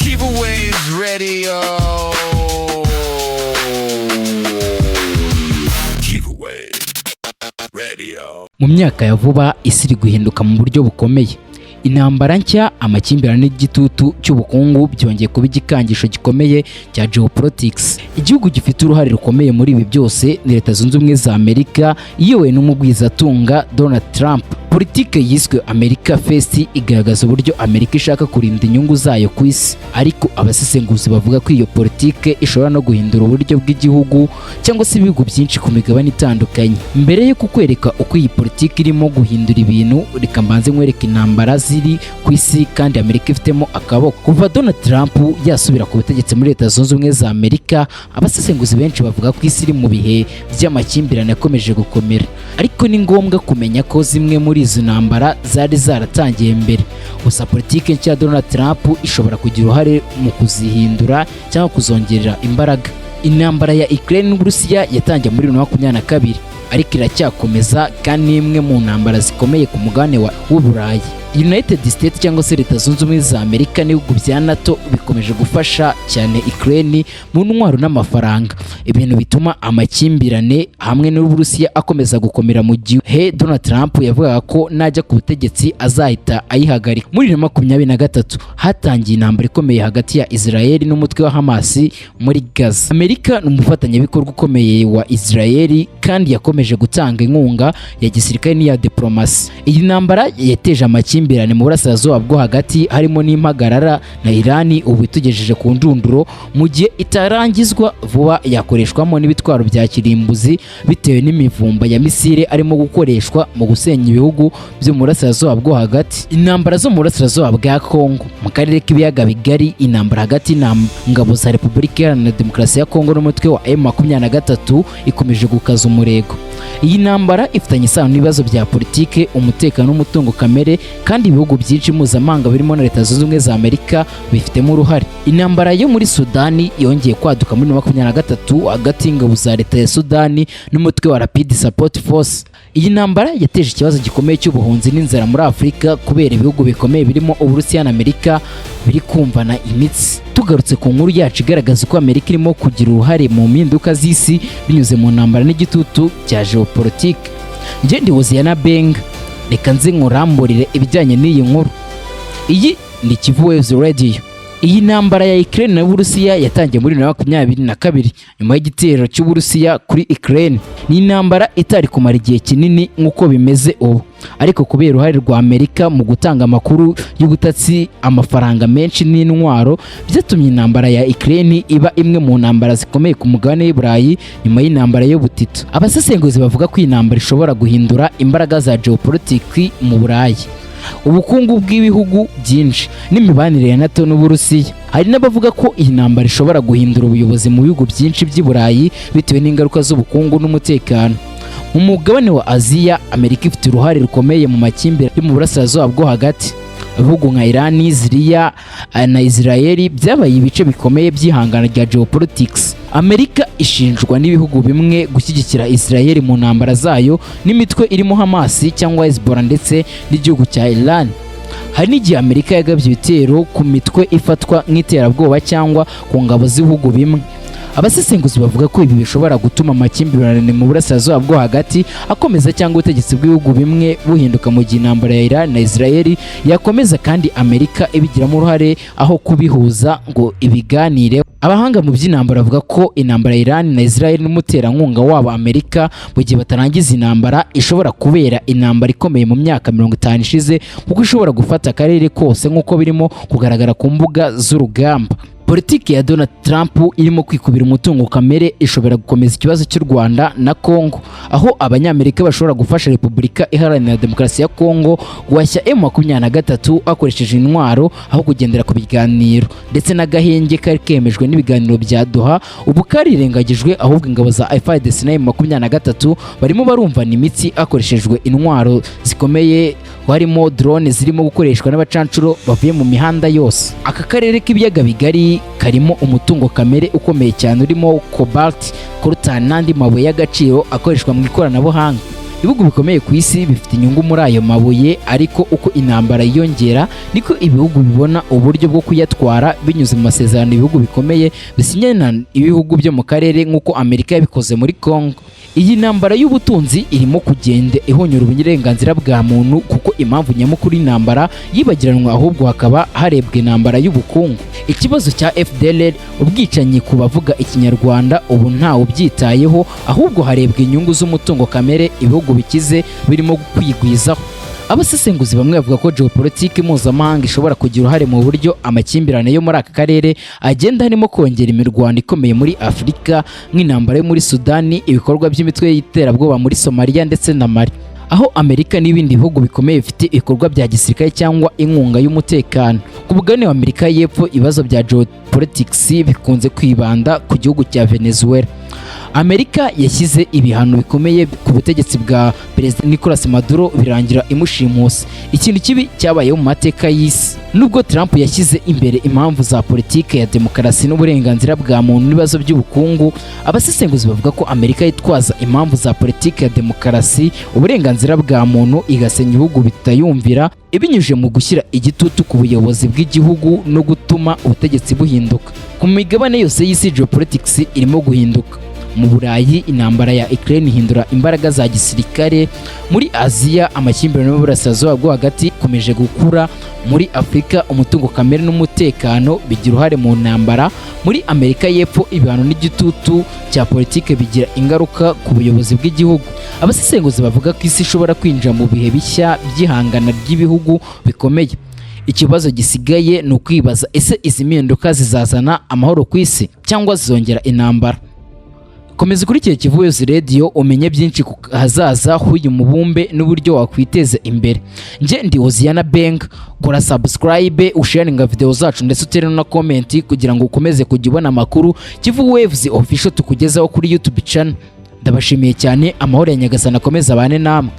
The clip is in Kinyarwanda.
Giveaways radio. Giveaway radio. Mu myaka ya vuba isi iri guhinduka mu buryo bukomeye. Intambara nshya, amakimbirane n'igitutu cy'ubukungu byongeye kuba igikangisho gikomeye cya geopolitics. Igihugu gifite uruhare rukomeye muri ibi byose ni Leta Zunze Ubumwe za Amerika, iyobowe n'umugwizatunga Donald Trump. Politike yiswe America First igaragaza uburyo Amerika ishaka kurinda inyungu zayo ku isi, ariko abasesenguzi bavuga ko iyo politike ishobora no guhindura uburyo bw'igihugu cyangwa se ibihugu byinshi ku migabane itandukanye. Mbere yo kukwereka uko iyi politike irimo guhindura ibintu, reka mbanze nkwereke intambara ziri ku isi kandi Amerika ifitemo akaboko. Kuva Donald Trump yasubira ku butegetsi muri Leta Zunze Ubumwe za Amerika, abasesenguzi benshi bavuga ko isi iri mu bihe by'amakimbirane akomeje gukomera, ariko ni ngombwa kumenya ko zimwe muri izo ntambara zari zaratangiye mbere. Gusa politike nshya ya Donald Trump ishobora kugira uruhare mu kuzihindura cyangwa kuzongerera imbaraga. Intambara ya Ukraine n'Uburusiya yatangiye muri 2022, ariko iracyakomeza kandi ni imwe mu ntambara zikomeye ku mugabane w'Uburayi. United States cyangwa se Leta Zunze Ubumwe za Amerika n'ibihugu bya NATO bikomeje gufasha cyane Ukraine mu ntwaro n'amafaranga, ibintu bituma amakimbirane hamwe n'Uburusiya akomeza gukomera mu gihe Donald Trump yavugaga ko najya ku butegetsi azahita ayihagarika. Muri 2023 hatangiye intambara ikomeye hagati ya Israel n'umutwe wa Hamas muri Gaza. Amerika ni umufatanyabikorwa ukomeye wa Israel kandi yakomeje gutanga inkunga ya gisirikare n'iya diplomasi. Iyi ntambara yateje amakimbirane mu burasirazuba bwo hagati, harimo n'impagarara na Irani ubu itugejeje ku ndunduro, mu gihe itarangizwa vuba yakoreshwamo n'ibitwaro bya kirimbuzi bitewe n'imivumba ya misile arimo gukoreshwa mu gusenya ibihugu byo mu burasirazuba bwo hagati. Intambara zo mu burasirazuba bwa Kongo, mu karere k'ibiyaga bigari, intambara hagati n'ingabo za Repubulika Iharanira Demokarasi ya Kongo n'umutwe wa M23 ikomeje gukaza umurego. Iyi ntambara ifitanye isano n'ibibazo bya politike, umutekano n'umutungo kamere, kandi ibihugu byinshi mpuzamahanga birimo na Leta Zunze Ubumwe za Amerika bifitemo uruhare. Intambara yo muri Sudani yongeye kwaduka muri 2023 hagati y'ingabo za Leta ya Sudani n'umutwe wa Rapid Support Force. Iyi ntambara yateje ikibazo gikomeye cy'ubuhunzi n'inzara muri Afurika kubera ibihugu bikomeye birimo Uburusiya na Amerika biri kumvana imitsi. Tugarutse ku nkuru yacu igaragaza ko Amerika irimo kugira uruhare mu mpinduka z'isi binyuze mu ntambara n'igitutu cya geopolitique. Nje ndi Hoziyana Benga, reka nze nkuramburire ibijyanye n'iyi nkuru. Iyi ni Giveaways radio. Iyi ntambara ya Ukraine na Uburusiya yatangiye muri 2022 nyuma y'igitero cy'Uburusiya kuri Ukraine. Ni intambara itari kumara igihe kinini nk'uko bimeze ubu, ariko kubera uruhare rwa Amerika mu gutanga amakuru y'ubutatsi, amafaranga menshi n'intwaro, byatumye intambara ya Ukraine iba imwe mu ntambara zikomeye ku mugabane w'Iburayi nyuma y'intambara y'ubutita. Abasesenguzi bavuga ko iyi ntambara ishobora guhindura imbaraga za geopolitiki mu Burayi, ubukungu bw'ibihugu byinshi n'imibanire ya NATO n'Uburusiya. Hari n'abavuga ko iyi ntambara ishobora guhindura ubuyobozi mu bihugu byinshi by'i Burayi bitewe n'ingaruka z'ubukungu n'umutekano. Mu mugabane wa Aziya, Amerika ifite uruhare rukomeye mu makimbirane yo mu burasirazuba bwo hagati. Ibihugu nka Irani, Syria na Israel byabaye ibice bikomeye by'ihangana rya geopolitics. Amerika ishinjwa n'ibihugu bimwe gushyigikira Israel mu ntambara zayo n'imitwe irimo Hamas cyangwa Hezbollah ndetse n'igihugu cya Iran. Hari n'igihe Amerika yagabye ibitero ku mitwe ifatwa nk'iterabwoba cyangwa ku ngabo z'ibihugu bimwe. Abasesenguzi bavuga ko ibi bishobora gutuma amakimbirane mu burasirazuba bwo hagati akomeza cyangwa ubutegetsi bw'ibihugu bimwe buhinduka mu gihe intambara ya Iran na Israel yakomeza kandi Amerika ibigiramo uruhare aho kubihuza ngo ibiganire. Abahanga mu by'intambara bavuga ko intambara ya Iran na Israel n'umuterankunga wabo Amerika mu gihe batarangiza intambara ishobora kubera intambara ikomeye mu myaka 50 ishize, kuko ishobora gufata akarere kose nk'uko birimo kugaragara ku mbuga z'urugamba. Politiki ya Donald Trump irimo kwikubira umutungo kamere ishobora gukomeza ikibazo cy'u Rwanda na Kongo, aho abanyamerika bashobora gufasha Repubulika Iharanira Demokarasi ya Kongo guhashya M23 akoresheje intwaro aho kugendera ku biganiro, ndetse n'agahenge kari kemejwe n'ibiganiro bya Doha ubu karirengagijwe, ahubwo ingabo za FARDC na M23 barimo barumvana imitsi akoreshejwe intwaro zikomeye, harimo drone zirimo gukoreshwa n'abacancuro bavuye mu mihanda yose. Aka karere k'ibiyaga bigari karimo umutungo kamere ukomeye cyane urimo cobalt, coltan n'andi mabuye y'agaciro akoreshwa mu ikoranabuhanga. Ibihugu bikomeye ku isi bifite inyungu muri ayo mabuye, ariko uko intambara yiyongera niko ibihugu bibona uburyo bwo kuyatwara binyuze mu masezerano ibihugu bikomeye bisinyana ibihugu byo mu karere nk'uko Amerika yabikoze muri Congo. Iyi ntambara y'ubutunzi irimo kugenda ihonyora uburenganzira bwa muntu, kuko impamvu nyamukuru y'intambara yibagiranwa, ahubwo hakaba harebwa intambara y'ubukungu. Ikibazo cya FDLR, ubwicanyi ku bavuga ikinyarwanda, ubu ntawe ubyitayeho, ahubwo harebwa inyungu z'umutungo kamere ibihugu bikize birimo kwigwizaho. Abasesenguzi bamwe bavuga ko geopolitike mpuzamahanga ishobora kugira uruhare mu buryo amakimbirane yo muri aka karere agenda, harimo kongera imirwano ikomeye muri Afurika nk'intambara yo muri Sudani, ibikorwa by'imitwe y'iterabwoba muri Somalia ndetse na Mali, aho Amerika n'ibindi bihugu bikomeye bifite ibikorwa bya gisirikare cyangwa inkunga y'umutekano. Ku mugabane wa Amerika y'Epfo, ibibazo bya geopolitics bikunze kwibanda ku gihugu cya Venezuela. Amerika yashyize ibihano bikomeye ku butegetsi bwa Perezida Nicolas Maduro birangira imushimuse, ikintu kibi cyabayeho mu mateka y'isi. Nubwo Trump yashyize imbere impamvu za politike ya demokarasi n'uburenganzira bwa muntu n'ibibazo by'ubukungu, abasesenguzi bavuga ko Amerika yitwaza impamvu za politike ya demokarasi, uburenganzira bwa muntu, igasenya ibihugu bitayumvira, ibinyujije mu gushyira igitutu ku buyobozi bw'igihugu no gutuma ubutegetsi buhinduka. Ku migabane yose y'isi geopolitics irimo guhinduka. Mu Burayi, intambara ya Ukraine ihindura imbaraga za gisirikare. Muri Aziya, amakimbirane y'uburasirazuba bwo hagati ikomeje gukura. Muri Afurika, umutungo kamere n'umutekano bigira uruhare mu ntambara. Muri Amerika y'Epfo, ibihano n'igitutu cya politike bigira ingaruka ku buyobozi bw'igihugu. Abasesenguzi bavuga ko isi ishobora kwinjira mu bihe bishya by'ihangana ry'ibihugu bikomeye. Ikibazo gisigaye ni ukwibaza, ese izi mpinduka zizazana amahoro ku isi cyangwa zizongera intambara? Komeza ukurikire Kivu Waves Radio umenye byinshi ku hazaza h'uyu mubumbe n'uburyo wakwiteza imbere. Nje ndi Oziana Beng, kora subscribe, usharinga video zacu ndetse utere na comment kugira ngo ukomeze kujya ubona amakuru Kivu Waves official tukugezaho kuri YouTube channel. Ndabashimiye cyane, amahoro ya Nyagasani akomeza abane namwe.